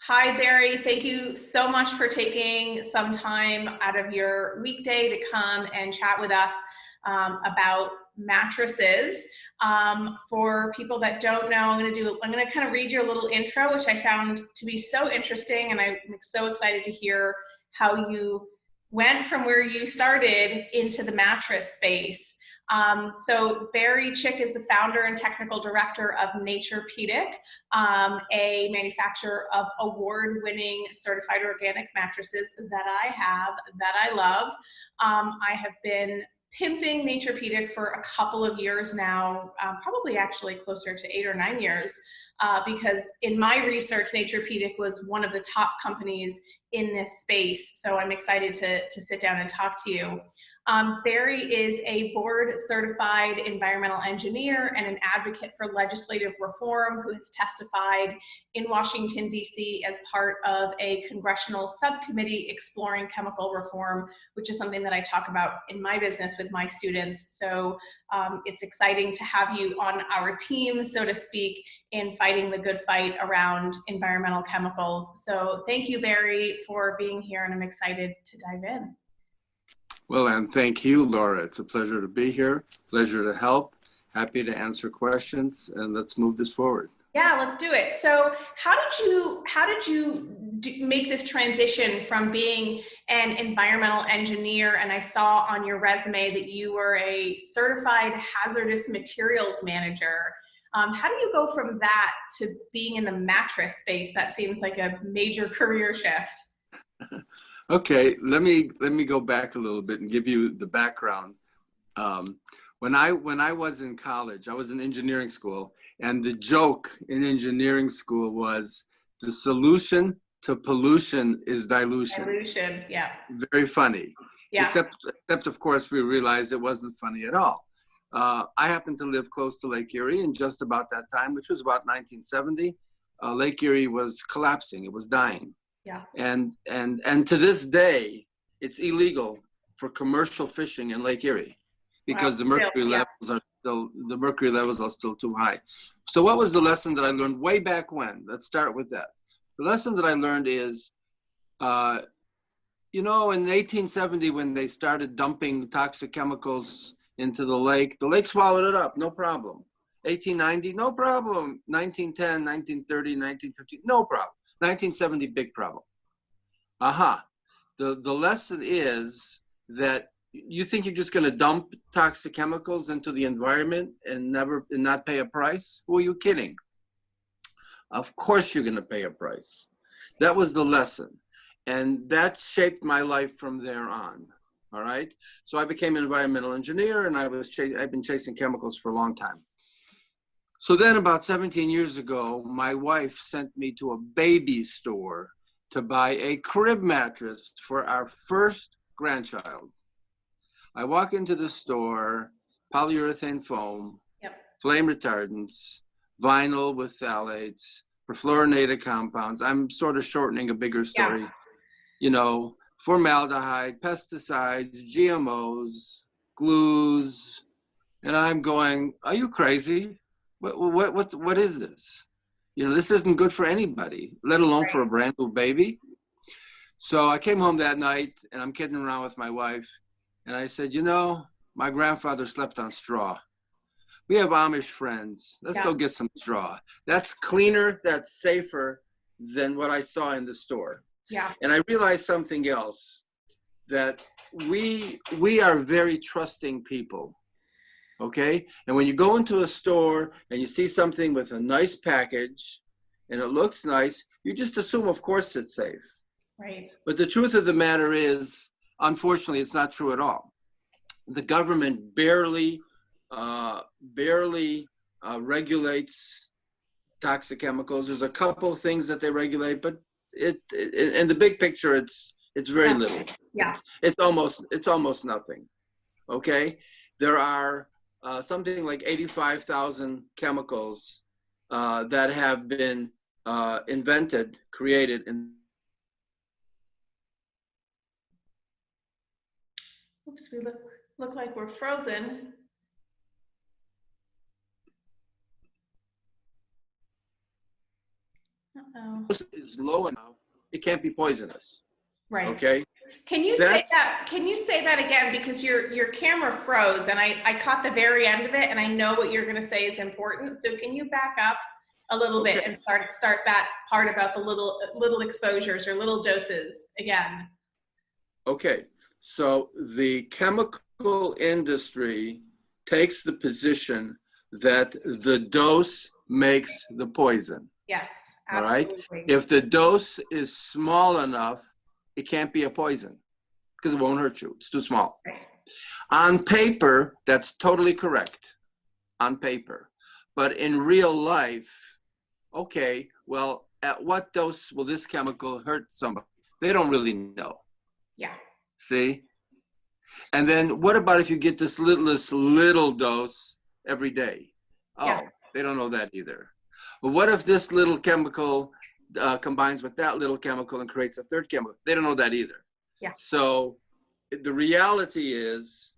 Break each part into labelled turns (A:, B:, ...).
A: Hi, Barry. Thank you so much for taking some time out of your weekday to come and chat with us about mattresses. For people that don't know, I'm going to kind of read you a little intro, which I found to be so interesting, and I'm so excited to hear how you went from where you started into the mattress space. So Barry Chick is the founder and technical director of Naturepedic, a manufacturer of award-winning certified organic mattresses that I have, that I love. I have been pimping Naturepedic for a couple of years now, probably actually closer to 8 or 9 years, because in my research, Naturepedic was one of the top companies in this space. So I'm excited to sit down and talk to you. Barry is a board-certified environmental engineer and an advocate for legislative reform who has testified in Washington, D.C. as part of a congressional subcommittee exploring chemical reform, which is something that I talk about in my business with my students. So it's exciting to have you on our team, so to speak, in fighting the good fight around environmental chemicals. So thank you, Barry, for being here, and I'm excited to dive in.
B: Well, and thank you, Laura. It's a pleasure to be here, pleasure to help, happy to answer questions, and let's move this forward.
A: Yeah, let's do it. So how did you make this transition from being an environmental engineer, and I saw on your resume that you were a certified hazardous materials manager. How do you go from that to being in the mattress space? That seems like a major career shift.
B: Okay, let me go back a little bit and give you the background. When I was in college, I was in engineering school, and the joke in engineering school was the solution to pollution is dilution.
A: Dilution, yeah.
B: Very funny.
A: Yeah.
B: Except of course we realized it wasn't funny at all. I happened to live close to Lake Erie, and just about that time, which was about 1970, Lake Erie was collapsing. It was dying.
A: Yeah.
B: And to this day, it's illegal for commercial fishing in Lake Erie because the mercury levels are still too high. So what was the lesson that I learned way back when? Let's start with that. The lesson that I learned is, you know, in 1870, when they started dumping toxic chemicals into the lake swallowed it up, no problem. 1890, no problem. 1910, 1930, 1950, no problem. 1970, big problem. The lesson is that you think you're just going to dump toxic chemicals into the environment and not pay a price? Who are you kidding? Of course you're going to pay a price. That was the lesson. And that shaped my life from there on. All right. So I became an environmental engineer, and I've been chasing chemicals for a long time. So then about 17 years ago, my wife sent me to a baby store to buy a crib mattress for our first grandchild. I walk into the store, polyurethane foam, flame retardants, vinyl with phthalates, perfluorinated compounds. I'm sort of shortening a bigger story. Yeah. You know, formaldehyde, pesticides, GMOs, glues, and I'm going, are you crazy? What is this? You know, this isn't good for anybody, let alone for a brand new baby. So I came home that night, and I'm kidding around with my wife, and I said, you know, my grandfather slept on straw. We have Amish friends. Let's go get some straw. That's cleaner, that's safer than what I saw in the store. Yeah. And I realized something else, that we are very trusting people. Okay, and when you go into a store and you see something with a nice package and it looks nice, you just assume, of course, it's safe.
A: Right.
B: But the truth of the matter is, unfortunately, it's not true at all. The government barely regulates toxic chemicals. There's a couple of things that they regulate, but in the big picture, it's very little.
A: Yeah.
B: It's almost nothing. Okay, there are something like 85,000 chemicals that have been invented, created in.
A: Oops, we look like we're frozen. Uh-oh.
B: Is low enough, it can't be poisonous.
A: Right.
B: Okay.
A: Can you say
B: That's
A: that? Can you say that again? Because your camera froze, and I caught the very end of it, and I know what you're going to say is important. So can you back up a little bit and start that part about the little exposures or little doses again?
B: okay. So the chemical industry takes the position that the dose makes the poison.
A: Yes,
B: All right.
A: absolutely.
B: If the dose is small enough, it can't be a poison because it won't hurt you. It's too small.
A: Right.
B: On paper, that's totally correct. On paper. But in real life, okay, well, at what dose will this chemical hurt somebody? They don't really know.
A: Yeah.
B: See? And then what about if you get this little dose every day? Oh,
A: Yeah.
B: they don't know that either. But what if this little chemical combines with that little chemical and creates a third chemical? They don't know that either.
A: Yeah.
B: So the reality is,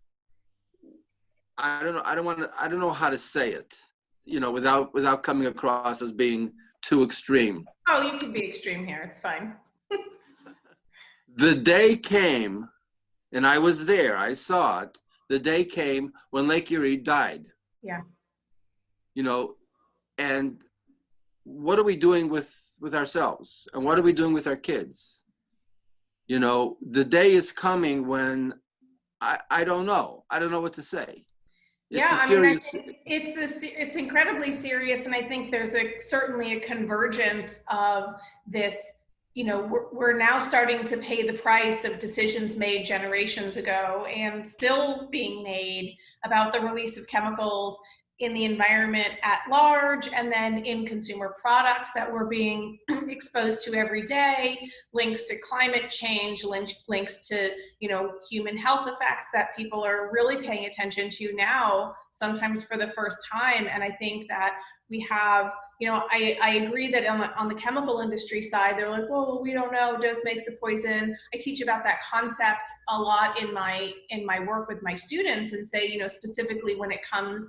B: I don't know how to say it, you know, without coming across as being too extreme.
A: Oh, you can be extreme here. It's fine.
B: The day came, and I was there, I saw it, the day came when Lake Erie died.
A: Yeah.
B: You know, and what are we doing with ourselves? And what are we doing with our kids? You know, the day is coming when I don't know. I don't know what to say. It's
A: Yeah,
B: a serious.
A: I mean, it's incredibly serious, and I think there's certainly a convergence of this. You know, we're now starting to pay the price of decisions made generations ago and still being made about the release of chemicals in the environment at large, and then in consumer products that we're being exposed to every day, links to climate change, links to, you know, human health effects that people are really paying attention to now, sometimes for the first time. And I think that we have, you know, I agree that on the chemical industry side, they're like, well, we don't know, dose makes the poison. I teach about that concept a lot in my work with my students, and say, you know, specifically when it comes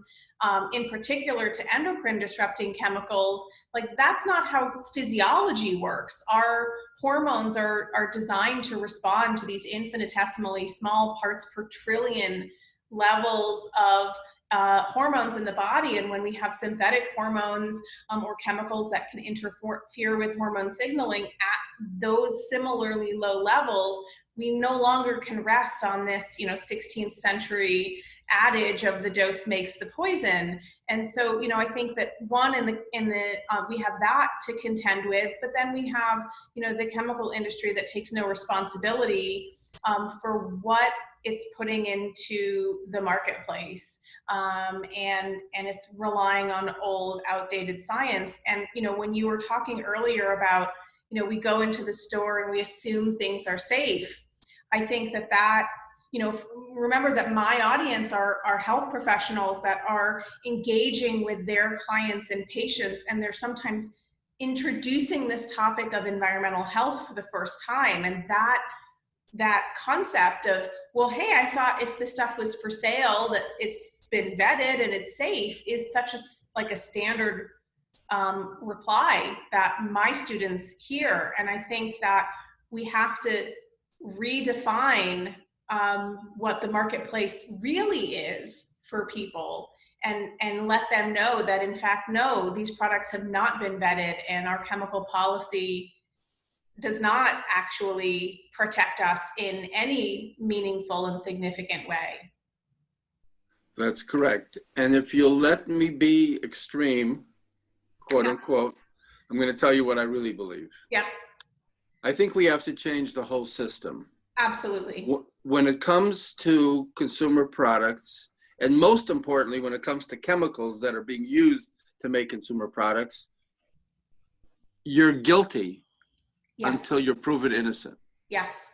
A: in particular to endocrine disrupting chemicals, like that's not how physiology works. Our hormones are designed to respond to these infinitesimally small parts per trillion levels of hormones in the body. And when we have synthetic hormones or chemicals that can interfere with hormone signaling at those similarly low levels, we no longer can rest on this, you know, 16th century adage of the dose makes the poison. And so, you know, I think that one we have that to contend with, but then we have, you know, the chemical industry that takes no responsibility for what it's putting into the marketplace, and it's relying on old, outdated science. And you know, when you were talking earlier about, you know, we go into the store and we assume things are safe, I think that you know, remember that my audience are health professionals that are engaging with their clients and patients, and they're sometimes introducing this topic of environmental health for the first time. And that concept of, well, hey, I thought if this stuff was for sale that it's been vetted and it's safe, is such a standard reply that my students hear. And I think that we have to redefine what the marketplace really is for people, and let them know that, in fact, no, these products have not been vetted, and our chemical policy does not actually protect us in any meaningful and significant way.
B: That's correct. And if you'll let me be extreme, quote unquote, I'm going to tell you what I really believe.
A: Yeah.
B: I think we have to change the whole system.
A: Absolutely.
B: When it comes to consumer products, and most importantly, when it comes to chemicals that are being used to make consumer products, you're guilty until you're proven innocent.
A: Yes,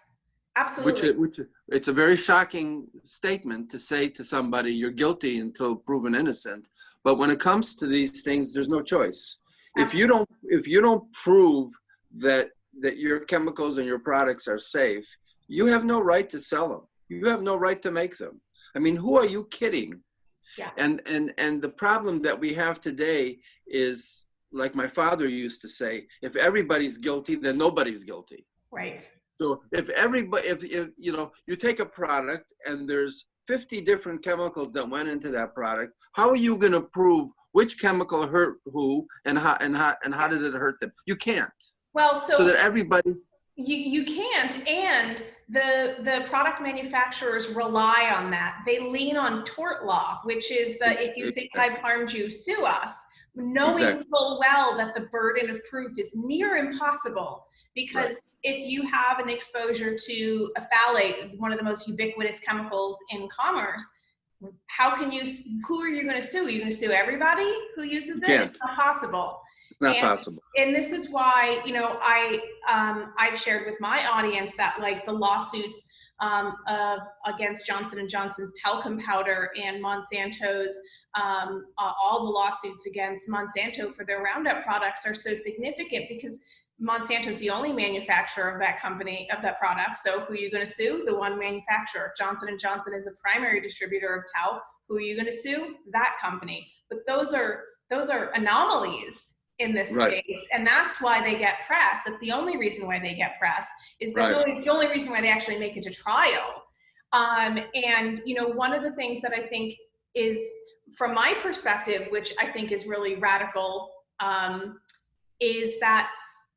A: absolutely.
B: Which it's a very shocking statement to say to somebody, you're guilty until proven innocent. But when it comes to these things, there's no choice. Absolutely. If you don't prove that your chemicals and your products are safe, you have no right to sell them. You have no right to make them. I mean, who are you kidding?
A: Yeah.
B: And the problem that we have today is, like my father used to say, if everybody's guilty, then nobody's guilty.
A: Right.
B: So if everybody, if you know, you take a product and there's 50 different chemicals that went into that product, how are you going to prove which chemical hurt who and how did it hurt them? You can't.
A: Well,
B: So that everybody.
A: You can't, and the product manufacturers rely on that. They lean on tort law, which is the if you think I've harmed you, sue us, knowing full well that the burden of proof is near impossible, because if you have an exposure to a phthalate, one of the most ubiquitous chemicals in commerce, how can you, who are you going to sue? Are you going to sue everybody who uses it? It's not possible.
B: It's not possible.
A: And this is why, you know, I've shared with my audience that like the lawsuits against Johnson & Johnson's talcum powder and Monsanto's, all the lawsuits against Monsanto for their Roundup products are so significant because Monsanto's the only manufacturer of that company, of that product. So who are you going to sue? The one manufacturer. Johnson & Johnson is the primary distributor of talc. Who are you going to sue? That company. But those are anomalies in this space, and that's why they get press. It's the only reason why they get press, is the only reason why they actually make it to trial. And you know, one of the things that I think is, from my perspective, which I think is really radical, is that,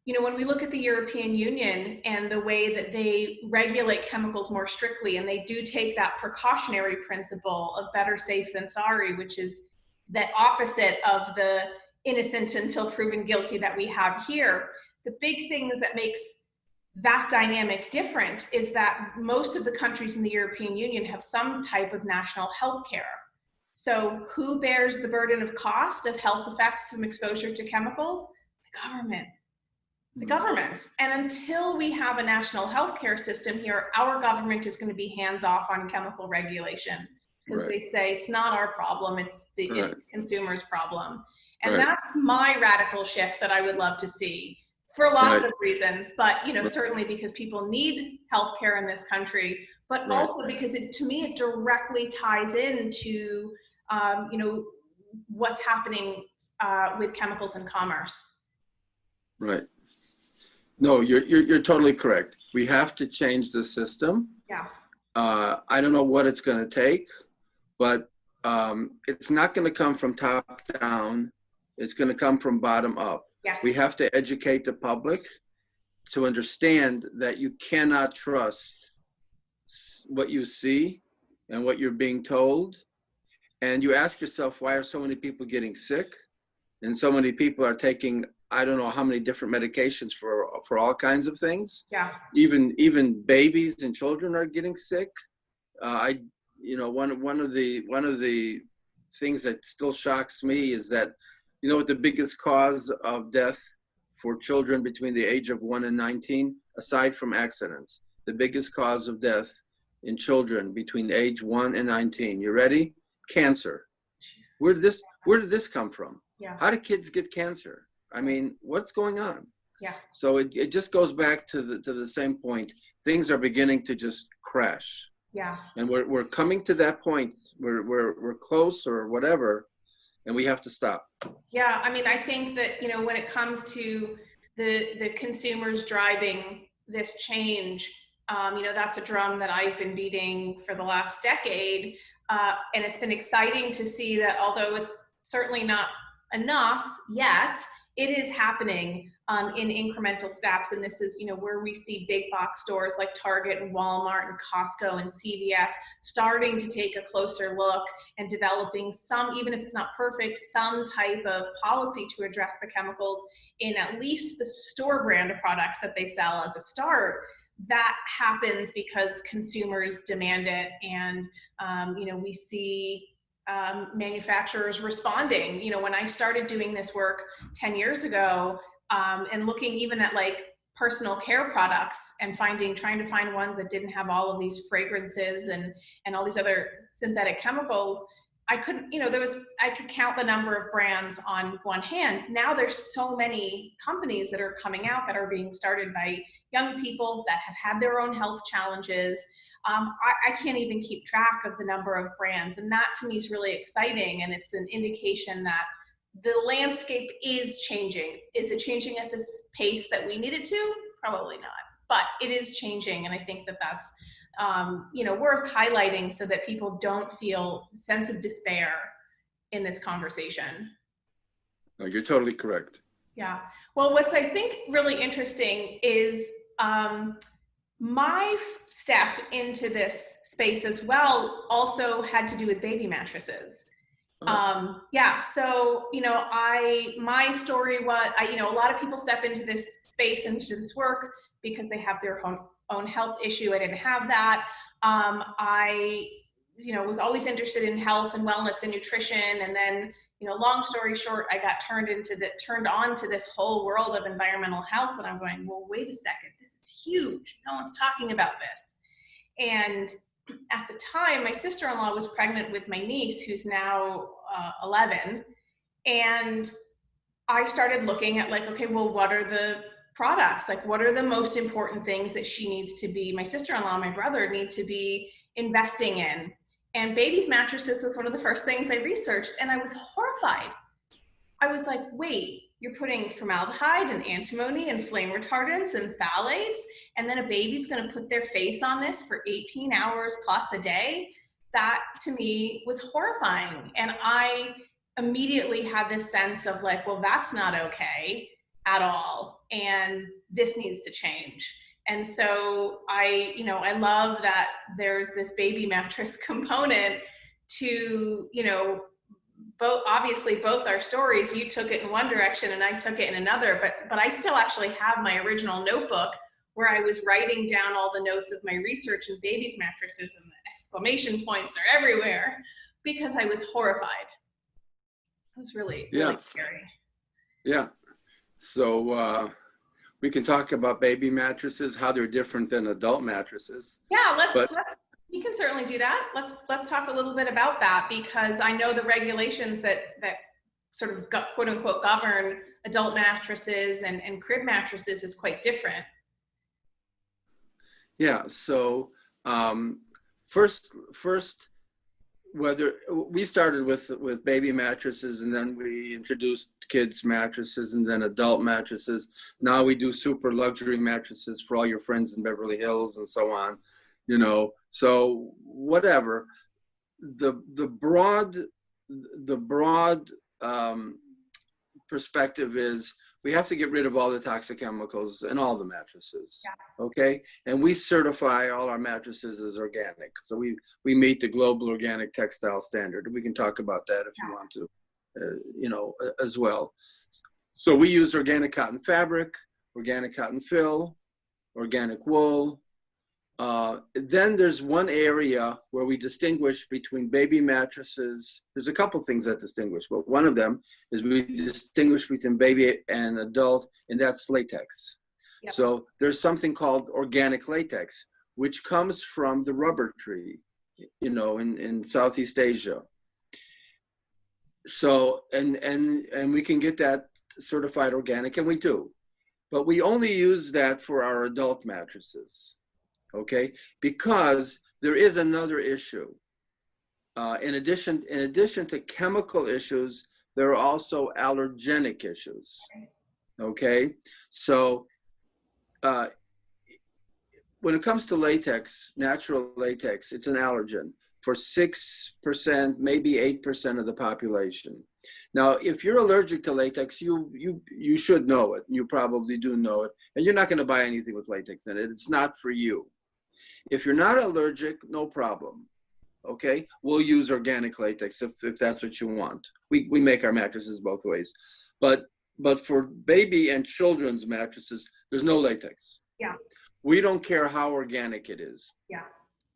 A: you know, when we look at the European Union and the way that they regulate chemicals more strictly, and they do take that precautionary principle of better safe than sorry, which is the opposite of the innocent until proven guilty that we have here. The big thing that makes that dynamic different is that most of the countries in the European Union have some type of national health care. So who bears the burden of cost of health effects from exposure to chemicals? The government. The governments. And until we have a national healthcare system here, our government is going to be hands off on chemical regulation, because they say it's not our problem, it's the consumer's problem. And that's my radical shift that I would love to see for lots of reasons, but you know, certainly because people need healthcare in this country, but also because to me, it directly ties into, you know, what's happening with chemicals in commerce.
B: Right. No, you're totally correct. We have to change the system.
A: Yeah.
B: I don't know what it's going to take, but it's not going to come from top down. It's going to come from bottom up.
A: Yes.
B: We have to educate the public to understand that you cannot trust what you see and what you're being told. And you ask yourself, why are so many people getting sick? And so many people are taking, I don't know how many different medications for all kinds of things.
A: Yeah.
B: Even babies and children are getting sick. You know, one of the things that still shocks me is that, you know what the biggest cause of death for children between the age of 1 and 19, aside from accidents, the biggest cause of death in children between age 1 and 19. You ready? Cancer. Where did this come from?
A: Yeah.
B: How do kids get cancer? I mean, what's going on?
A: Yeah.
B: So it just goes back to the same point. Things are beginning to just crash.
A: Yeah.
B: And we're coming to that point. We're close or whatever, and we have to stop.
A: Yeah, I mean, I think that, you know, when it comes to the consumers driving this change, you know, that's a drum that I've been beating for the last decade. And it's been exciting to see that, although it's certainly not enough yet, it is happening in incremental steps. And this is, you know, where we see big box stores like Target and Walmart and Costco and CVS starting to take a closer look and developing some, even if it's not perfect, some type of policy to address the chemicals in at least the store brand of products that they sell as a start. That happens because consumers demand it. And, you know, we see manufacturers responding. You know, when I started doing this work 10 years ago, and looking even at like personal care products and trying to find ones that didn't have all of these fragrances and all these other synthetic chemicals, I couldn't, you know, I could count the number of brands on one hand. Now there's so many companies that are coming out that are being started by young people that have had their own health challenges. I can't even keep track of the number of brands. And that to me is really exciting. And it's an indication that the landscape is changing. Is it changing at this pace that we need it to? Probably not, but it is changing. And I think that that's, you know, worth highlighting so that people don't feel a sense of despair in this conversation.
B: No, you're totally correct.
A: Yeah. Well, what's I think really interesting is my step into this space as well also had to do with baby mattresses.
B: Oh.
A: Yeah, so, you know, my story was, you know, a lot of people step into this space, into this work because they have their own health issue. I didn't have that. I, you know, was always interested in health and wellness and nutrition. And then, you know, long story short, I got turned on to this whole world of environmental health. And I'm going, well, wait a second, this is huge. No one's talking about this. And at the time, my sister-in-law was pregnant with my niece, who's now 11. And I started looking at like, okay, well, what are the products? Like, what are the most important things that she needs to be, my sister-in-law, my brother need to be investing in? And baby's mattresses was one of the first things I researched, and I was horrified. I was like, wait, you're putting formaldehyde and antimony and flame retardants and phthalates, and then a baby's gonna put their face on this for 18 hours plus a day? That to me was horrifying. And I immediately had this sense of like, well, that's not okay at all. And this needs to change. And so you know, I love that there's this baby mattress component to, you know, obviously both our stories. You took it in one direction and I took it in another, but I still actually have my original notebook where I was writing down all the notes of my research in babies mattresses, and the exclamation points are everywhere because I was horrified. It was really, really scary.
B: Yeah. So we can talk about baby mattresses, how they're different than adult mattresses.
A: Yeah, we can certainly do that. Let's talk a little bit about that, because I know the regulations that sort of quote unquote govern adult mattresses and crib mattresses is quite different.
B: Yeah. So first, whether we started with baby mattresses, and then we introduced kids mattresses, and then adult mattresses. Now we do super luxury mattresses for all your friends in Beverly Hills and so on. You know, so whatever. The broad perspective is we have to get rid of all the toxic chemicals in all the mattresses. Yeah. Okay, and we certify all our mattresses as organic. So we meet the global organic textile standard. We can talk about that if you want to, you know, as well. So we use organic cotton fabric, organic cotton fill, organic wool. Then there's one area where we distinguish between baby mattresses. There's a couple things that distinguish, but one of them is we distinguish between baby and adult, and that's latex. Yep. So there's something called organic latex, which comes from the rubber tree, you know, in Southeast Asia. So, and we can get that certified organic, and we do, but we only use that for our adult mattresses. Okay, because there is another issue. In addition to chemical issues, there are also allergenic issues. Okay, so when it comes to latex, natural latex, it's an allergen for 6%, maybe 8% of the population. Now, if you're allergic to latex, you should know it. You probably do know it, and you're not going to buy anything with latex in it. It's not for you. If you're not allergic, no problem. Okay, we'll use organic latex if that's what you want. We make our mattresses both ways, but for baby and children's mattresses, there's no latex.
A: Yeah.
B: We don't care how organic it is.
A: Yeah.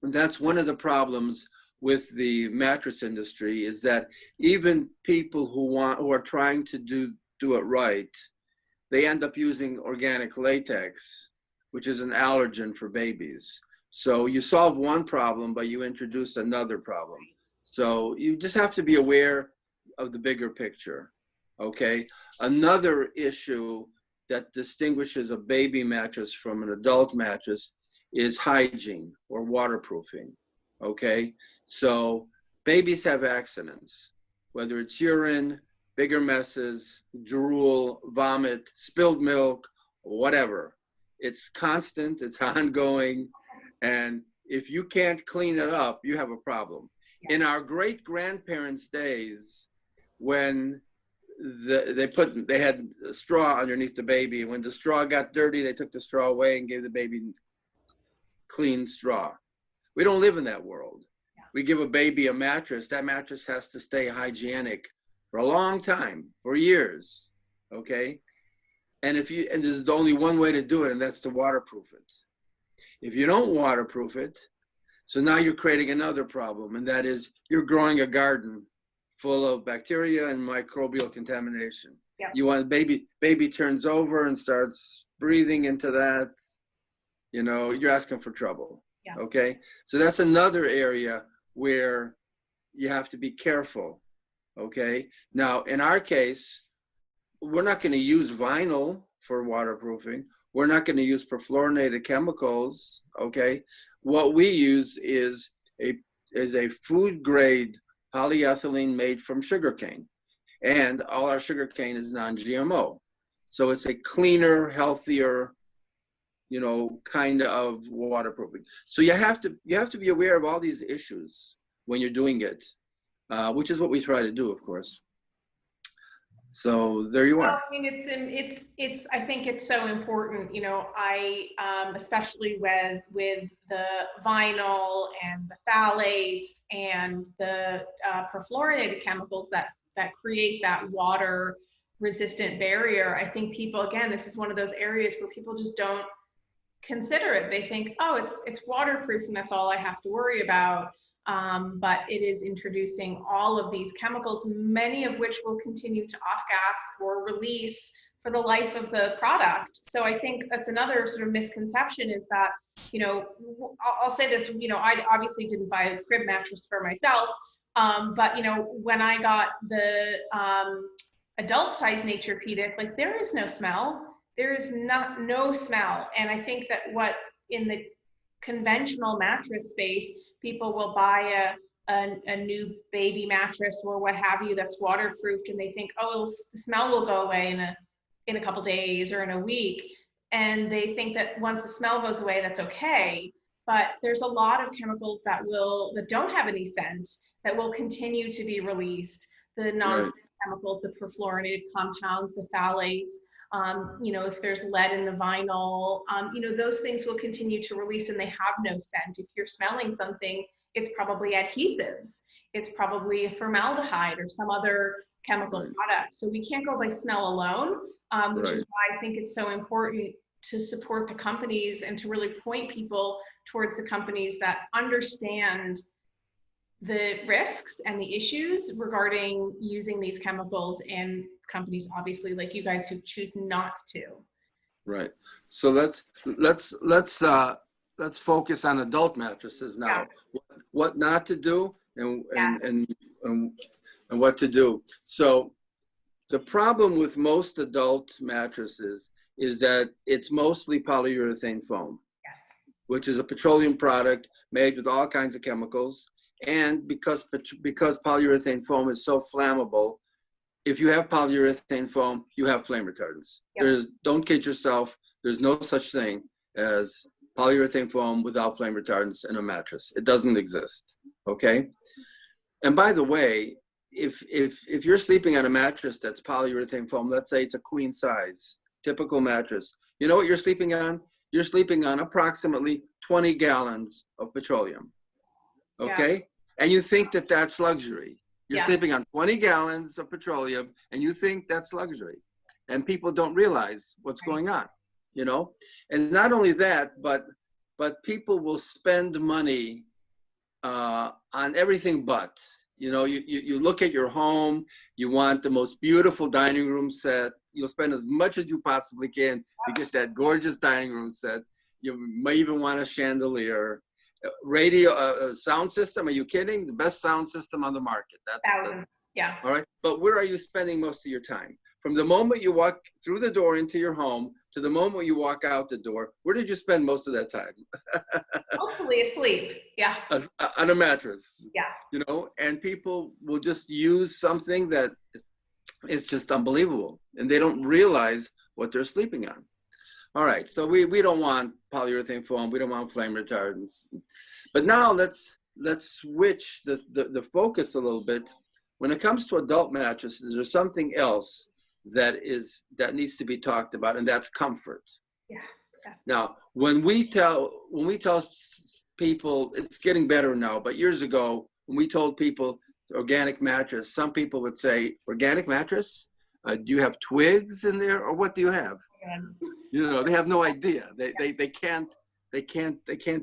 B: And that's one of the problems with the mattress industry, is that even people who are trying to do it right, they end up using organic latex, which is an allergen for babies. So you solve one problem, but you introduce another problem. So you just have to be aware of the bigger picture, okay? Another issue that distinguishes a baby mattress from an adult mattress is hygiene or waterproofing, okay? So babies have accidents, whether it's urine, bigger messes, drool, vomit, spilled milk, whatever. It's constant, it's ongoing, and if you can't clean it up, you have a problem. In our great grandparents' days, when they had a straw underneath the baby, and when the straw got dirty, they took the straw away and gave the baby clean straw. We don't live in that world. We give a baby a mattress. That mattress has to stay hygienic for a long time, for years, okay? And there's only one way to do it, and that's to waterproof it. If you don't waterproof it, so now you're creating another problem, and that is you're growing a garden full of bacteria and microbial contamination.
A: Yeah.
B: You want baby turns over and starts breathing into that, you're asking for trouble.
A: Yeah.
B: Okay? So that's another area where you have to be careful. Okay? Now, in our case, we're not going to use vinyl for waterproofing. We're not going to use perfluorinated chemicals. Okay? What we use is a food grade polyethylene made from sugarcane, and all our sugarcane is non-GMO. So it's a cleaner, healthier, kind of waterproofing. So you have to be aware of all these issues when you're doing it, which is what we try to do, of course. So there you are.
A: Well, I mean, it's. I think it's so important. I especially with the vinyl and the phthalates and the perfluorinated chemicals that create that water resistant barrier. I think people, again, this is one of those areas where people just don't consider it. They think, oh, it's waterproof and that's all I have to worry about. But it is introducing all of these chemicals, many of which will continue to off-gas or release for the life of the product. So I think that's another sort of misconception is that, I'll say this, I obviously didn't buy a crib mattress for myself, but, when I got the adult size Naturepedic, like there is no smell. There is no smell. And I think that what in the conventional mattress space, people will buy a new baby mattress or what have you that's waterproofed, and they think, oh, the smell will go away in a couple days or in a week, and they think that once the smell goes away, that's okay. But there's a lot of chemicals that don't have any scent that will continue to be released. The non-scent chemicals, the perfluorinated compounds, the phthalates. If there's lead in the vinyl, those things will continue to release and they have no scent. If you're smelling something, it's probably adhesives. It's probably formaldehyde or some other chemical product. So we can't go by smell alone, which is why I think it's so important to support the companies and to really point people towards the companies that understand the risks and the issues regarding using these chemicals, and companies obviously like you guys who choose not to. Right.
B: So let's focus on adult mattresses now. Yeah. What not to do and what to do. So the problem with most adult mattresses is that it's mostly polyurethane foam.
A: Yes.
B: Which is a petroleum product made with all kinds of chemicals. And because polyurethane foam is so flammable, if you have polyurethane foam, you have flame retardants. Yep. Don't kid yourself. There's no such thing as polyurethane foam without flame retardants in a mattress. It doesn't exist. Okay. And by the way, if you're sleeping on a mattress that's polyurethane foam, let's say it's a queen size, typical mattress, you know what you're sleeping on? You're sleeping on approximately 20 gallons of petroleum. Okay. Yeah. And you think that that's luxury. You're sleeping on 20 gallons of petroleum and you think that's luxury. And people don't realize what's going on, And not only that, but people will spend money on everything but. You look at your home, you want the most beautiful dining room set. You'll spend as much as you possibly can to get that gorgeous dining room set. You may even want a chandelier. Radio sound system, are you kidding? The best sound system on the market.
A: Thousands, yeah.
B: All right, but where are you spending most of your time? From the moment you walk through the door into your home to the moment you walk out the door, where did you spend most of that time?
A: Hopefully asleep, yeah.
B: On a mattress.
A: Yeah.
B: And people will just use something that It's just unbelievable. And they don't realize what they're sleeping on. All right, so we don't want polyurethane foam, we don't want flame retardants. But now let's switch the focus a little bit. When it comes to adult mattresses, there's something else that needs to be talked about, and that's comfort.
A: Yeah.
B: Now, when we tell people, it's getting better now, but years ago, when we told people organic mattress, some people would say, organic mattress? Do you have twigs in there, or what do you have? You know, they have no idea. They can't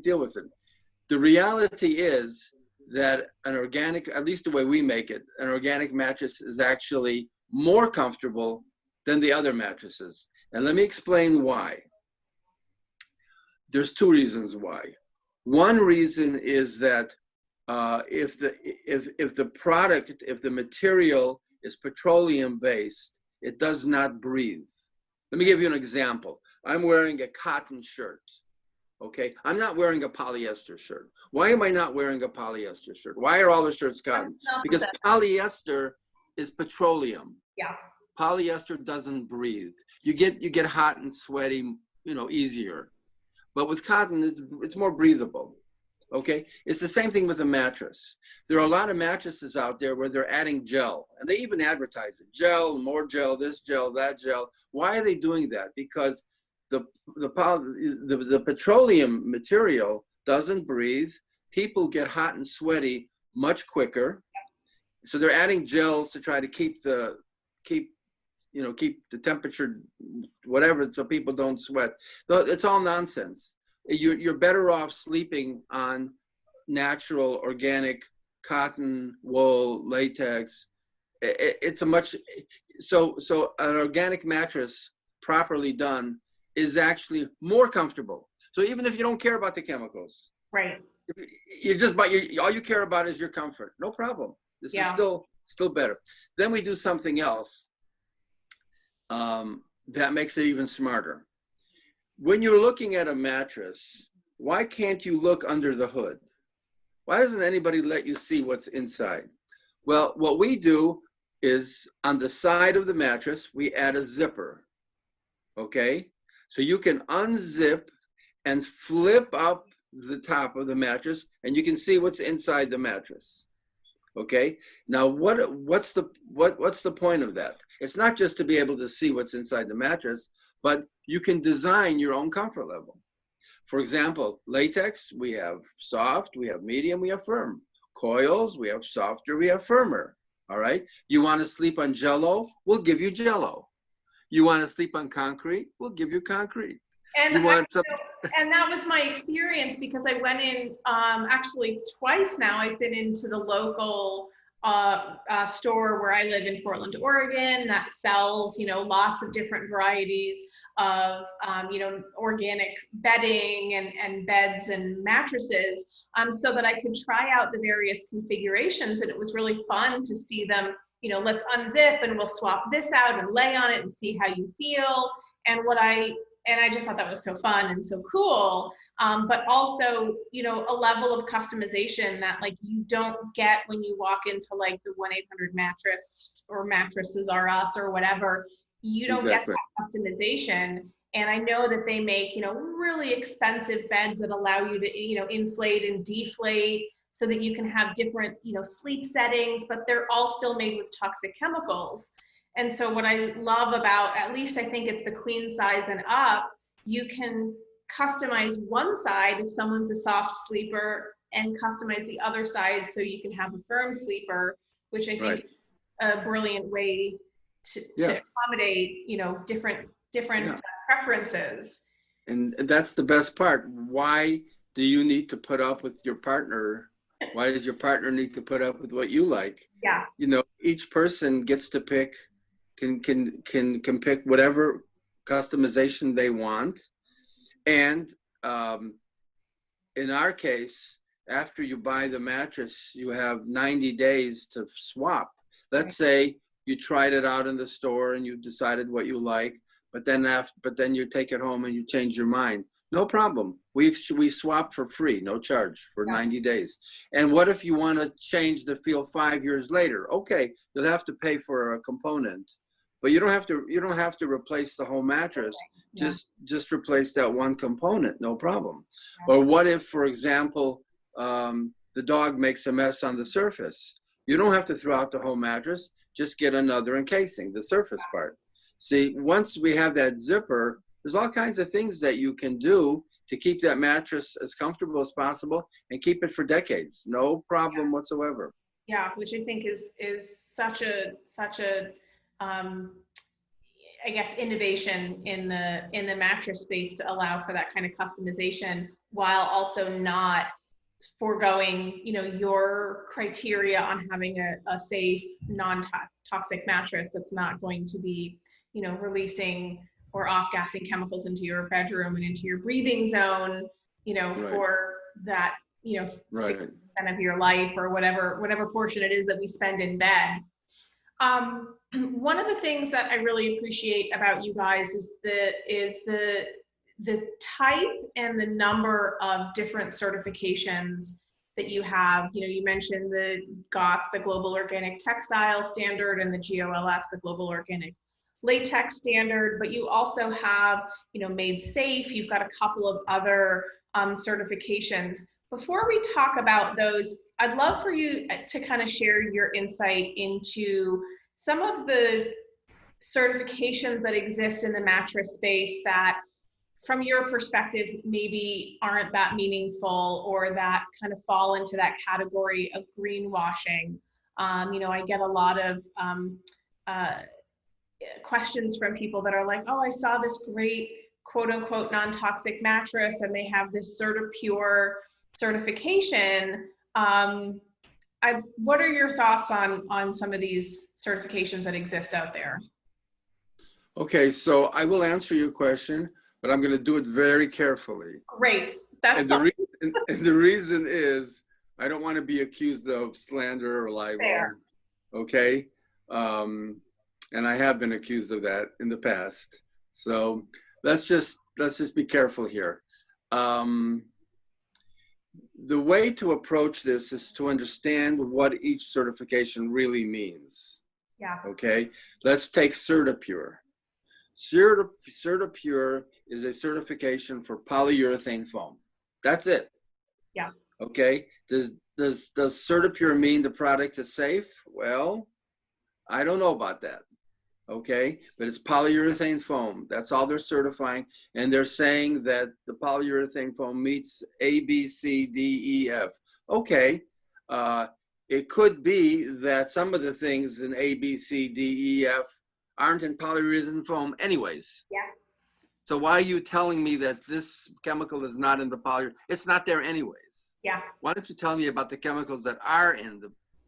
B: deal with it. The reality is that an organic, at least the way we make it, an organic mattress is actually more comfortable than the other mattresses. And let me explain why. There's two reasons why. One reason is that if the material is petroleum based, it does not breathe. Let me give you an example. I'm wearing a cotton shirt. Okay, I'm not wearing a polyester shirt. Why am I not wearing a polyester shirt? Why are all the shirts cotton? Because polyester is petroleum.
A: Yeah.
B: Polyester doesn't breathe. You get hot and sweaty, you know, easier. But with cotton, it's more breathable. Okay, it's the same thing with a mattress. There are a lot of mattresses out there where they're adding gel, and they even advertise it. Gel, more gel, this gel, that gel. Why are they doing that? Because the petroleum material doesn't breathe. People get hot and sweaty much quicker. So they're adding gels to try to keep the temperature, whatever, so people don't sweat. It's all nonsense. You're better off sleeping on natural, organic cotton, wool, latex. So an organic mattress properly done is actually more comfortable. So even if you don't care about the chemicals,
A: right?
B: All you care about is your comfort. No problem. This is still better. Then we do something else that makes it even smarter. When you're looking at a mattress, why can't you look under the hood? Why doesn't anybody let you see what's inside? Well, what we do is on the side of the mattress, we add a zipper, okay? So you can unzip and flip up the top of the mattress, and you can see what's inside the mattress, okay? Now, what's the point of that? It's not just to be able to see what's inside the mattress, but you can design your own comfort level. For example, latex, we have soft, we have medium, we have firm. Coils, we have softer, we have firmer, all right? You want to sleep on Jell-O? We'll give you Jell-O. You want to sleep on concrete? We'll give you concrete.
A: And that was my experience, because I went in actually twice now. I've been into the local store where I live in Portland, Oregon, that sells, lots of different varieties of, organic bedding and beds and mattresses, so that I could try out the various configurations. And it was really fun to see them, let's unzip and we'll swap this out and lay on it and see how you feel. And I just thought that was so fun and so cool. But also, a level of customization that you don't get when you walk into the 1-800 mattress or Mattresses R Us or whatever. You don't get that customization. And I know that they make, really expensive beds that allow you to, inflate and deflate so that you can have different, sleep settings, but they're all still made with toxic chemicals. And so what I love about, at least I think it's the queen size and up, you can customize one side if someone's a soft sleeper and customize the other side so you can have a firm sleeper, which I think is a brilliant way to accommodate, different preferences.
B: And that's the best part. Why do you need to put up with your partner? Why does your partner need to put up with what you like?
A: Yeah.
B: Each person gets to pick, can pick whatever customization they want. And in our case, after you buy the mattress, you have 90 days to swap. Let's say you tried it out in the store and you decided what you like, but then you take it home and you change your mind. No problem. We swap for free, no charge for
A: Yeah.
B: 90 days. And what if you want to change the feel 5 years later? Okay, you'll have to pay for a component, but you don't have to replace the whole mattress.
A: Yeah.
B: Just replace that one component, no problem.
A: Yeah.
B: Or what if, for example, the dog makes a mess on the surface? You don't have to throw out the whole mattress. Just get another encasing, the surface part. See, once we have that zipper, there's all kinds of things that you can do to keep that mattress as comfortable as possible and keep it for decades. No problem whatsoever.
A: Yeah, which I think is such a I guess innovation in the mattress space to allow for that kind of customization while also not foregoing, you know, your criteria on having a safe, non-toxic mattress that's not going to be, you know, releasing or off-gassing chemicals into your bedroom and into your breathing zone, you know,
B: Right.
A: for that, you know,
B: Right.
A: 60% of your life or whatever portion it is that we spend in bed. One of the things that I really appreciate about you guys is the type and the number of different certifications that you have. You know, you mentioned the GOTS, the Global Organic Textile Standard, and the GOLS, the Global Organic Latex Standard, but you also have, you know, Made Safe. You've got a couple of other certifications. Before we talk about those, I'd love for you to kind of share your insight into some of the certifications that exist in the mattress space that, from your perspective, maybe aren't that meaningful or that kind of fall into that category of greenwashing. You know, I get a lot of questions from people that are like, oh, I saw this great quote unquote non-toxic mattress and they have this Naturepure certification. What are your thoughts on some of these certifications that exist out there?
B: Okay, so I will answer your question, but I'm going to do it very carefully.
A: Great, that's
B: and the reason is I don't want to be accused of slander or libel.
A: Fair.
B: Okay, and I have been accused of that in the past. So let's just be careful here. The way to approach this is to understand what each certification really means.
A: Yeah.
B: Okay, let's take Certapure. Certapure is a certification for polyurethane foam. That's it.
A: Yeah.
B: Okay. Does Certapure mean the product is safe? Well, I don't know about that. Okay, but it's polyurethane foam. That's all they're certifying, and they're saying that the polyurethane foam meets A, B, C, D, E, F. Okay, it could be that some of the things in A, B, C, D, E, F aren't in polyurethane foam anyways.
A: Yeah.
B: So why are you telling me that this chemical is not in the polyurethane? It's not there anyways.
A: Yeah.
B: Why don't you tell me about the chemicals that are in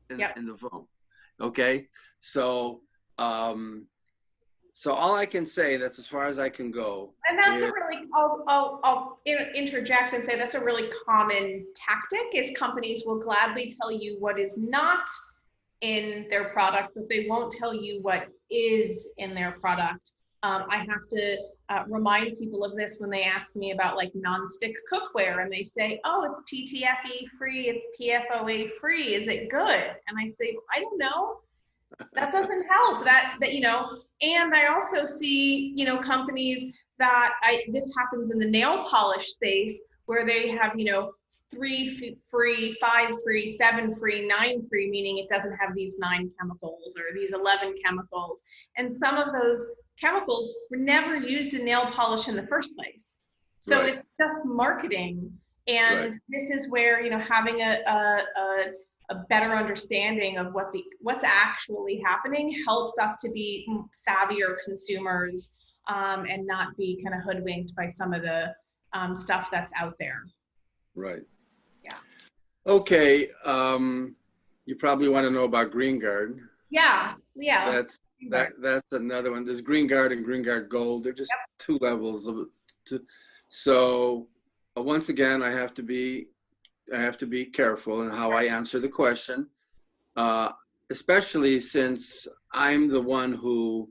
B: the foam? Okay, so so all I can say, that's as far as I can go.
A: And that's I'll interject and say that's a really common tactic, is companies will gladly tell you what is not in their product, but they won't tell you what is in their product. I have to remind people of this when they ask me about like nonstick cookware and they say, oh, it's PTFE free, it's PFOA free, is it good? And I say, I don't know. That doesn't help. That you know, and I also see, you know, companies that this happens in the nail polish space where they have, you know, 3 free, 5 free, 7 free, 9 free, meaning it doesn't have these 9 chemicals or these 11 chemicals. And some of those chemicals were never used in nail polish in the first place. So
B: Right.
A: It's just marketing. And This is where, you know, having a better understanding of what's actually happening helps us to be savvier consumers and not be kind of hoodwinked by some of the stuff that's out there.
B: Right.
A: Yeah.
B: Okay. You probably want to know about Green Guard.
A: Yeah.
B: That's another one. There's Green Guard and Green Guard Gold. They're just two levels of it. So once again, I have to be careful in how I answer the question, especially since I'm the one who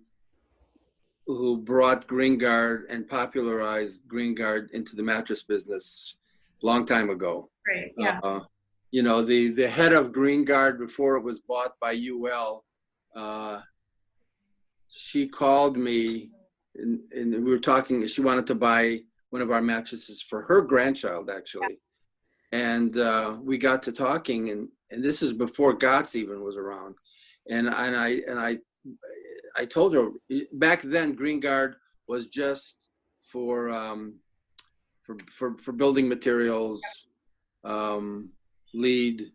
B: who brought GreenGuard and popularized GreenGuard into the mattress business a long time ago.
A: Great. Yeah.
B: You know, the head of GreenGuard before it was bought by UL, she called me and we were talking. She wanted to buy one of our mattresses for her grandchild, actually. And we got to talking, and this is before GOTS even was around. And I told her back then GreenGuard was just for building materials, lead,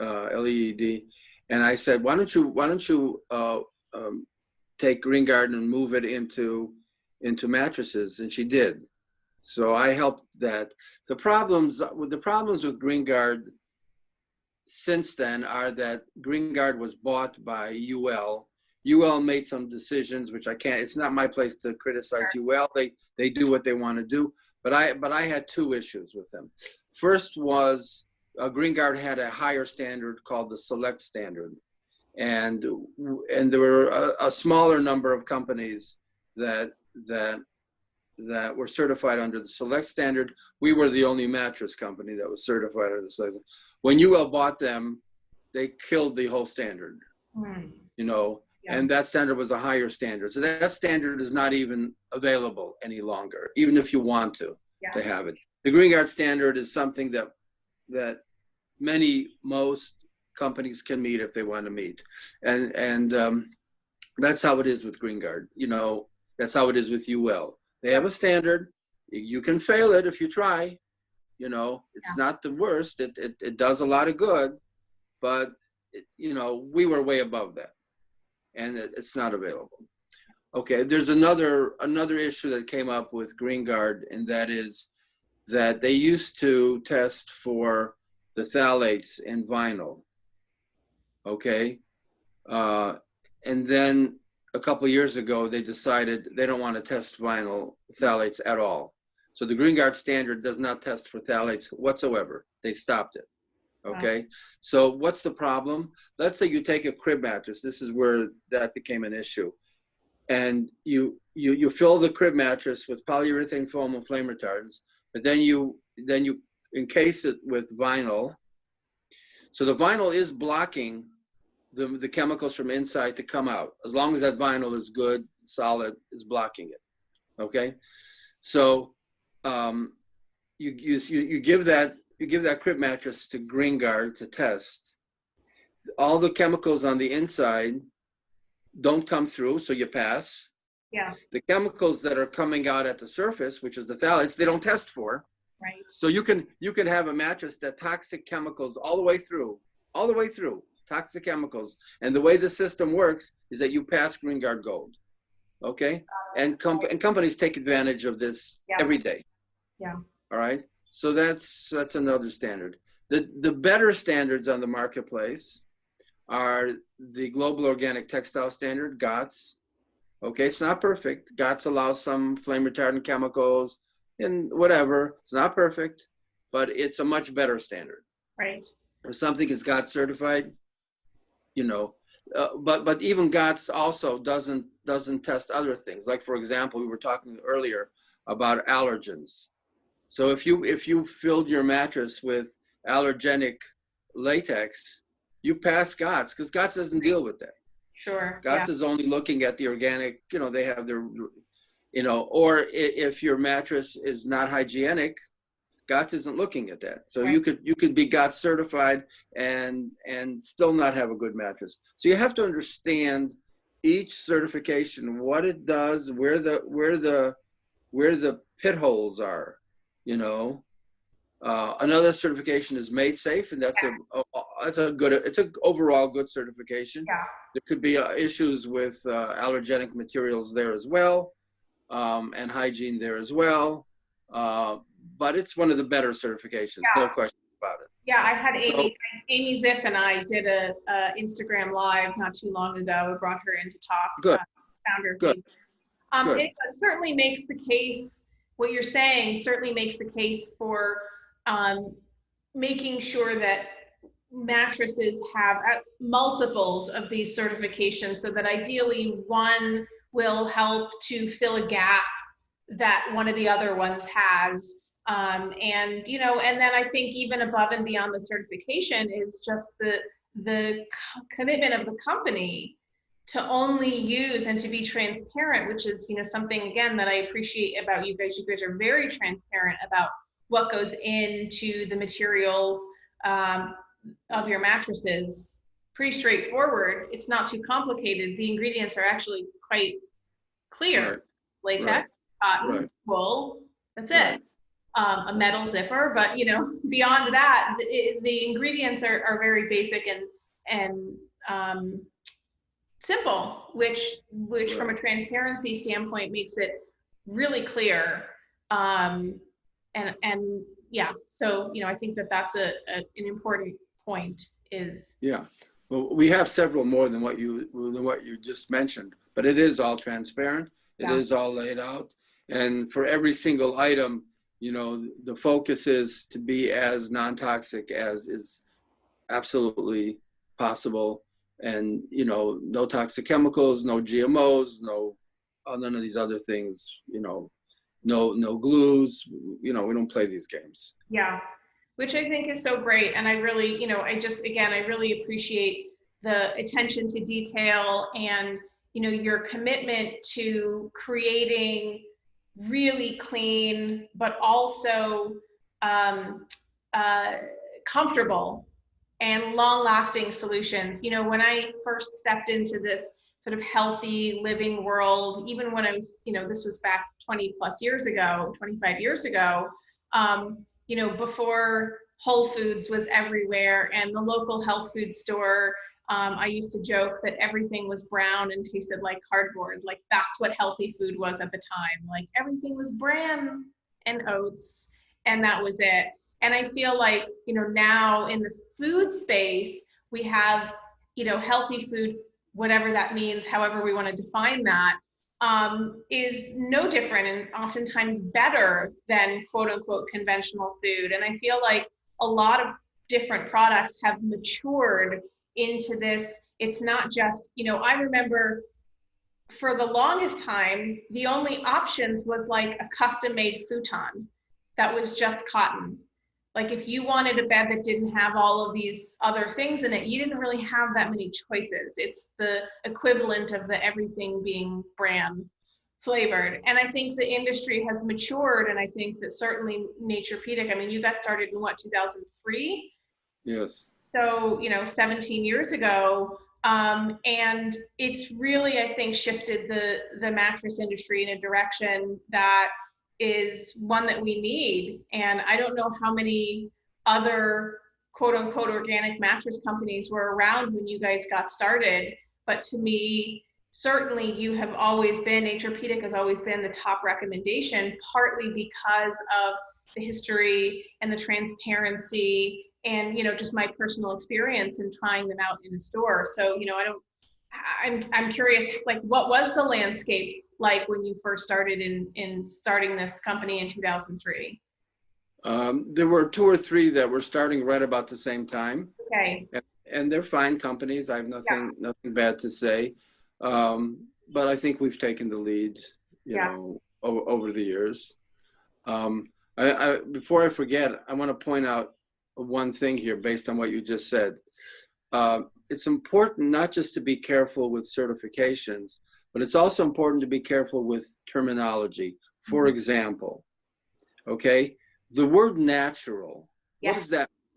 B: LED, and I said, why don't you take GreenGuard and move it into mattresses, and she did. So I helped that. The problems with GreenGuard since then are that GreenGuard was bought by UL. UL made some decisions, which I can't. It's not my place to criticize UL. They do what they want to do. But I had two issues with them. First was GreenGuard had a higher standard called the Select standard, and there were a smaller number of companies that were certified under the Select standard. We were the only mattress company that was certified under the Select. When UL bought them, they killed the whole standard, you know, and that standard was a higher standard. So that standard is not even available any longer, even if you want to have it. The GreenGuard standard is something that most companies can meet if they want to meet. And that's how it is with GreenGuard. You know, that's how it is with UL. They have a standard. You can fail it if you try. You know, it's not the worst. It does a lot of good, but you know, we were way above that, and it's not available. Okay, there's another issue that came up with GreenGuard, and that is that they used to test for the phthalates in vinyl. Okay, and then a couple of years ago, they decided they don't want to test vinyl phthalates at all. So the GreenGuard standard does not test for phthalates whatsoever. They stopped it. Okay. So what's the problem? Let's say you take a crib mattress. This is where that became an issue. And you fill the crib mattress with polyurethane foam and flame retardants, but then you encase it with vinyl. So the vinyl is blocking the chemicals from inside to come out. As long as that vinyl is good, solid, it's blocking it. Okay, so you give that crib mattress to GreenGuard to test. All the chemicals on the inside don't come through, so you pass.
A: Yeah. The
B: chemicals that are coming out at the surface, which is the phthalates, they don't test for.
A: Right.
B: So you can have a mattress that toxic chemicals all the way through. Toxic chemicals, and the way the system works is that you pass GreenGuard Gold, okay? And companies take advantage of this every day.
A: Yeah.
B: All right. So that's another standard. The better standards on the marketplace are the Global Organic Textile Standard, GOTS. Okay, it's not perfect. GOTS allows some flame retardant chemicals and whatever. It's not perfect, but it's a much better standard.
A: Right.
B: If something is GOTS certified, you know, but even GOTS also doesn't test other things. Like, for example, we were talking earlier about allergens. So if you filled your mattress with allergenic latex, you pass GOTS, because GOTS doesn't deal with that.
A: Sure.
B: GOTS is only looking at the organic, you know, they have their, you know, or if your mattress is not hygienic, GOTS isn't looking at that. So you could be GOTS certified and still not have a good mattress. So you have to understand each certification, what it does, where the pit holes are, you know. Another certification is Made Safe, and that's it's an overall good certification.
A: Yeah.
B: There could be issues with allergenic materials there as well, and hygiene there as well. But it's one of the better certifications, no question about it.
A: Yeah, I had Amy Ziff and I did a Instagram live not too long ago. We brought her in to talk.
B: Good.
A: Founder.
B: Good. Good.
A: It certainly makes the case. What you're saying certainly makes the case for making sure that mattresses have multiples of these certifications, so that ideally one will help to fill a gap that one of the other ones has. And you know, and then I think even above and beyond the certification is just the commitment of the company to only use and to be transparent, which is, you know, something again that I appreciate about you guys. You guys are very transparent about what goes into the materials of your mattresses. Pretty straightforward. It's not too complicated. The ingredients are actually quite clear.
B: Right.
A: Latex, cotton,
B: Right.
A: wool, that's it.
B: Right.
A: A metal zipper, but you know, beyond that, the ingredients are very basic and simple, which
B: Right.
A: from a transparency standpoint makes it really clear. And yeah, so you know, I think that that's an important point. Is
B: Yeah. Well, we have several more than what you just mentioned, but it is all transparent. It is all laid out, and for every single item, you know, the focus is to be as non-toxic as is absolutely possible, and you know, no toxic chemicals, no GMOs, none of these other things. You know, no glues. You know, we don't play these games.
A: Yeah, which I think is so great. And I really, you know, I really appreciate the attention to detail and, you know, your commitment to creating really clean, but also um, comfortable and long-lasting solutions. You know, when I first stepped into this sort of healthy living world, even when I was, you know, this was back 20 plus years ago, 25 years ago, you know, before Whole Foods was everywhere and the local health food store, I used to joke that everything was brown and tasted like cardboard. Like that's what healthy food was at the time. Like everything was bran and oats and that was it. And I feel like, you know, now in the food space, we have, you know, healthy food, whatever that means, however we want to define that, is no different and oftentimes better than quote unquote conventional food. And I feel like a lot of different products have matured into this. It's not just, you know, I remember for the longest time, the only options was like a custom made futon that was just cotton. Like if you wanted a bed that didn't have all of these other things in it, you didn't really have that many choices. It's the equivalent of the everything being brand flavored. And I think the industry has matured, and I think that certainly Naturepedic, I mean, you guys started in what, 2003?
B: Yes.
A: So, you know, 17 years ago. And it's really, I think, shifted the mattress industry in a direction that is one that we need. And I don't know how many other quote unquote organic mattress companies were around when you guys got started. But to me, certainly you have always been, Naturepedic has always been the top recommendation, partly because of the history and the transparency and, you know, just my personal experience in trying them out in a store. So, you know, I'm curious, like, what was the landscape like when you first started in starting this company in 2003?
B: There were 2 or 3 that were starting right about the same time.
A: Okay.
B: And they're fine companies. I have nothing bad to say. But I think we've taken the lead, you know, over the years. Before I forget, I want to point out one thing here based on what you just said. It's important not just to be careful with certifications, but it's also important to be careful with terminology. For example, okay, the word natural, what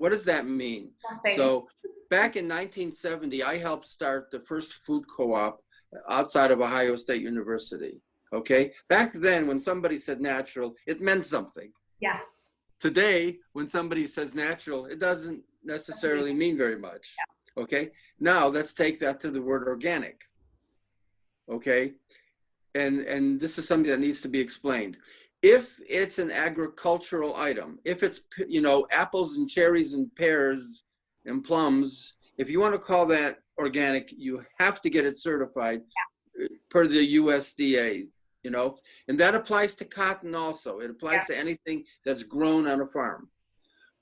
B: does that mean?
A: Nothing.
B: So back in 1970, I helped start the first food co-op outside of Ohio State University. Okay, back then when somebody said natural, it meant something.
A: Yes.
B: Today, when somebody says natural, it doesn't necessarily mean very much. Okay, now let's take that to the word organic. Okay, and this is something that needs to be explained. If it's an agricultural item, if it's, you know, apples and cherries and pears and plums, if you want to call that organic, you have to get it certified per the USDA, you know, and that applies to cotton also. It applies to anything that's grown on a farm.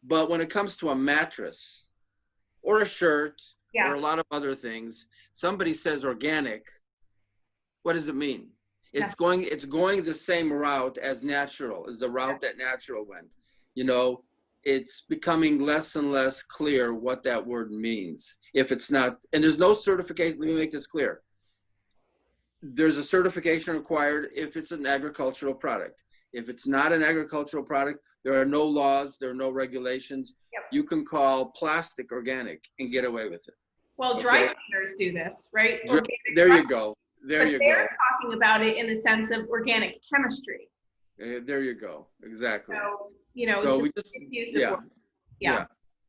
B: But when it comes to a mattress or a shirt or a lot of other things, somebody says organic. What does it mean?
A: Yes.
B: It's going the same route as natural, is the route that natural went. You know, it's becoming less and less clear what that word means. If it's not, and there's no certification, let me make this clear. There's a certification required if it's an agricultural product. If it's not an agricultural product, there are no laws, there are no regulations.
A: Yep.
B: You can call plastic organic and get away with it.
A: Well, dry cleaners do this, right?
B: There you go. There you go.
A: They're talking about it in the sense of organic chemistry.
B: There you go. Exactly.
A: So, you know,
B: so
A: it's use of words. Yeah.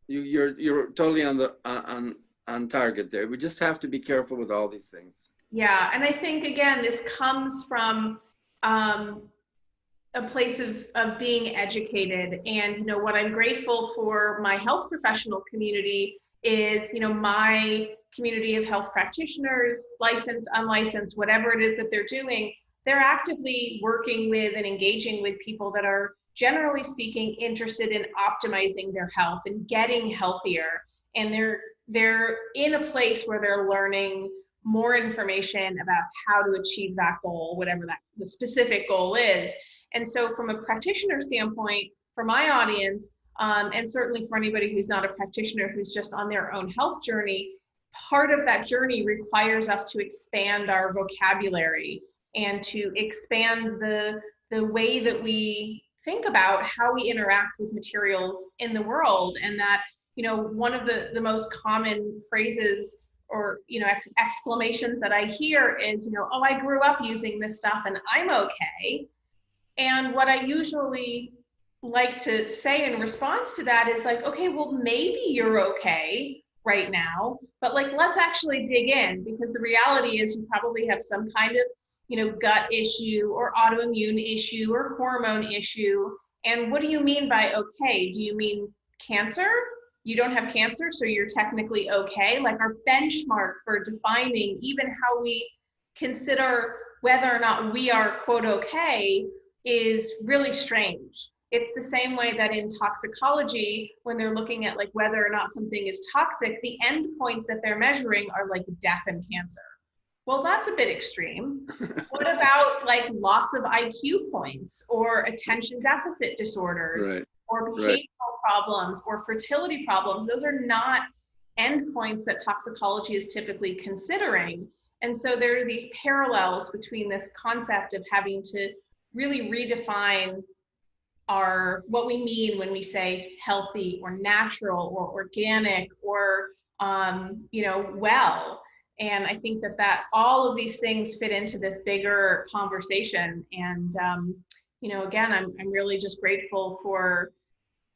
B: You're totally on target there. We just have to be careful with all these things.
A: Yeah, and I think again, this comes from a place of being educated. And you know, what I'm grateful for my health professional community is, you know, my community of health practitioners, licensed, unlicensed, whatever it is that they're doing, they're actively working with and engaging with people that are, generally speaking, interested in optimizing their health and getting healthier. And they're in a place where they're learning more information about how to achieve that goal, whatever that the specific goal is. And so from a practitioner standpoint, for my audience, and certainly for anybody who's not a practitioner, who's just on their own health journey, part of that journey requires us to expand our vocabulary and to expand the way that we think about how we interact with materials in the world. And that, you know, one of the most common phrases or, you know, exclamations that I hear is, you know, oh, I grew up using this stuff and I'm okay. And what I usually like to say in response to that is like, okay, well, maybe you're okay right now, but like, let's actually dig in, because the reality is you probably have some kind of, you know, gut issue or autoimmune issue or hormone issue. And what do you mean by okay? Do you mean cancer? You don't have cancer, so you're technically okay. Like, our benchmark for defining even how we consider whether or not we are quote okay is really strange. It's the same way that in toxicology, when they're looking at like whether or not something is toxic, the endpoints that they're measuring are like death and cancer. Well, that's a bit extreme. What about like loss of IQ points or attention deficit disorders, right, or behavioral problems or fertility problems? Those are not endpoints that toxicology is typically considering. And so there are these parallels between this concept of having to really redefine what we mean when we say healthy or natural or organic or you know, well. And I think that all of these things fit into this bigger conversation. And you know, again, I'm really just grateful for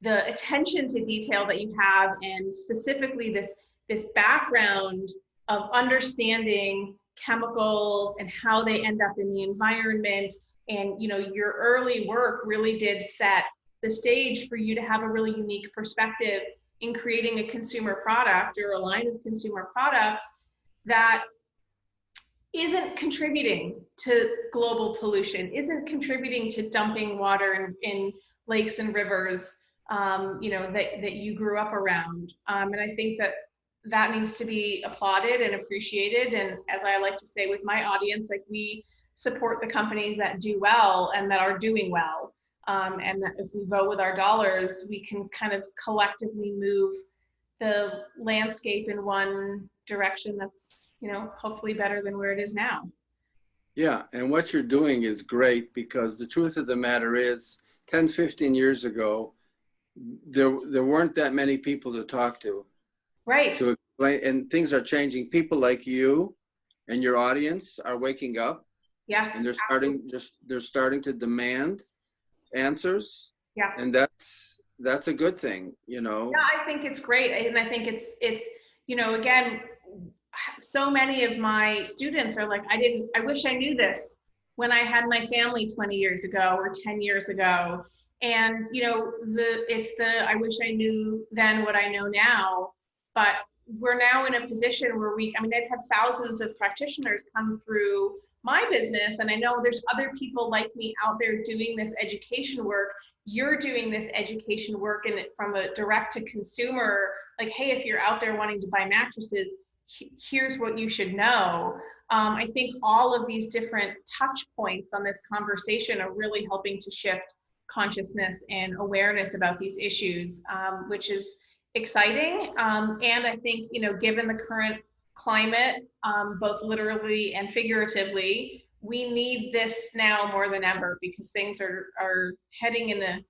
A: the attention to detail that you have, and specifically this background of understanding chemicals and how they end up in the environment. And you know, your early work really did set the stage for you to have a really unique perspective in creating a consumer product or a line of consumer products that isn't contributing to global pollution, isn't contributing to dumping water in lakes and rivers, you know, that you grew up around. And I think that needs to be applauded and appreciated. And as I like to say with my audience, like, we support the companies that do well and that are doing well. And that if we vote with our dollars, we can kind of collectively move the landscape in one direction that's, you know, hopefully better than where it is now.
B: Yeah, and what you're doing is great, because the truth of the matter is 10, 15 years ago, there weren't that many people to talk to.
A: Right.
B: To explain, and things are changing. People like you and your audience are waking up.
A: Yes.
B: And they're starting to demand answers.
A: Yeah.
B: And that's a good thing, you know.
A: Yeah, I think it's great. And I think it's, you know, again, so many of my students are like, I wish I knew this when I had my family 20 years ago or 10 years ago. And, you know, I wish I knew then what I know now. But we're now in a position where I've had thousands of practitioners come through my business, and I know there's other people like me out there doing this education work. You're doing this education work, and from a direct to consumer, like, hey, if you're out there wanting to buy mattresses, here's what you should know. I think all of these different touch points on this conversation are really helping to shift consciousness and awareness about these issues, which is exciting. And I think, you know, given the current climate, both literally and figuratively, we need this now more than ever, because things are heading in a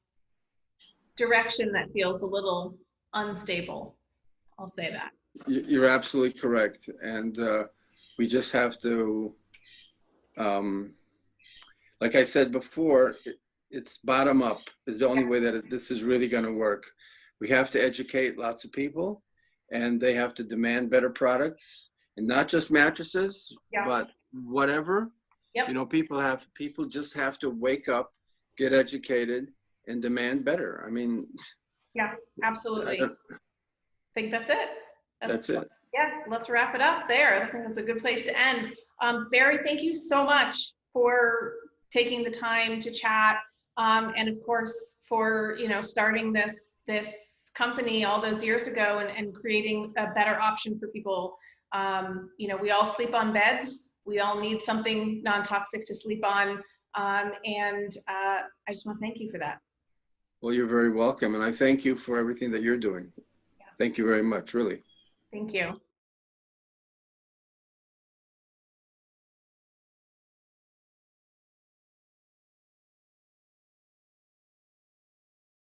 A: direction that feels a little unstable. I'll say that.
B: You're absolutely correct. And we just have to, like I said before, it's bottom up is the only way that this is really going to work. We have to educate lots of people, and they have to demand better products, and not just mattresses, but whatever. You know, people just have to wake up, get educated, and demand better. I mean,
A: yeah, absolutely. I think that's it.
B: That's it.
A: Yeah, let's wrap it up there. I think that's a good place to end. Barry, thank you so much for taking the time to chat, and of course for, you know, starting this company all those years ago and creating a better option for people. You know, we all sleep on beds. We all need something non-toxic to sleep on, and I just want to thank you for that.
B: Well, you're very welcome, and I thank you for everything that you're doing. Thank you very much, really.
A: Thank you.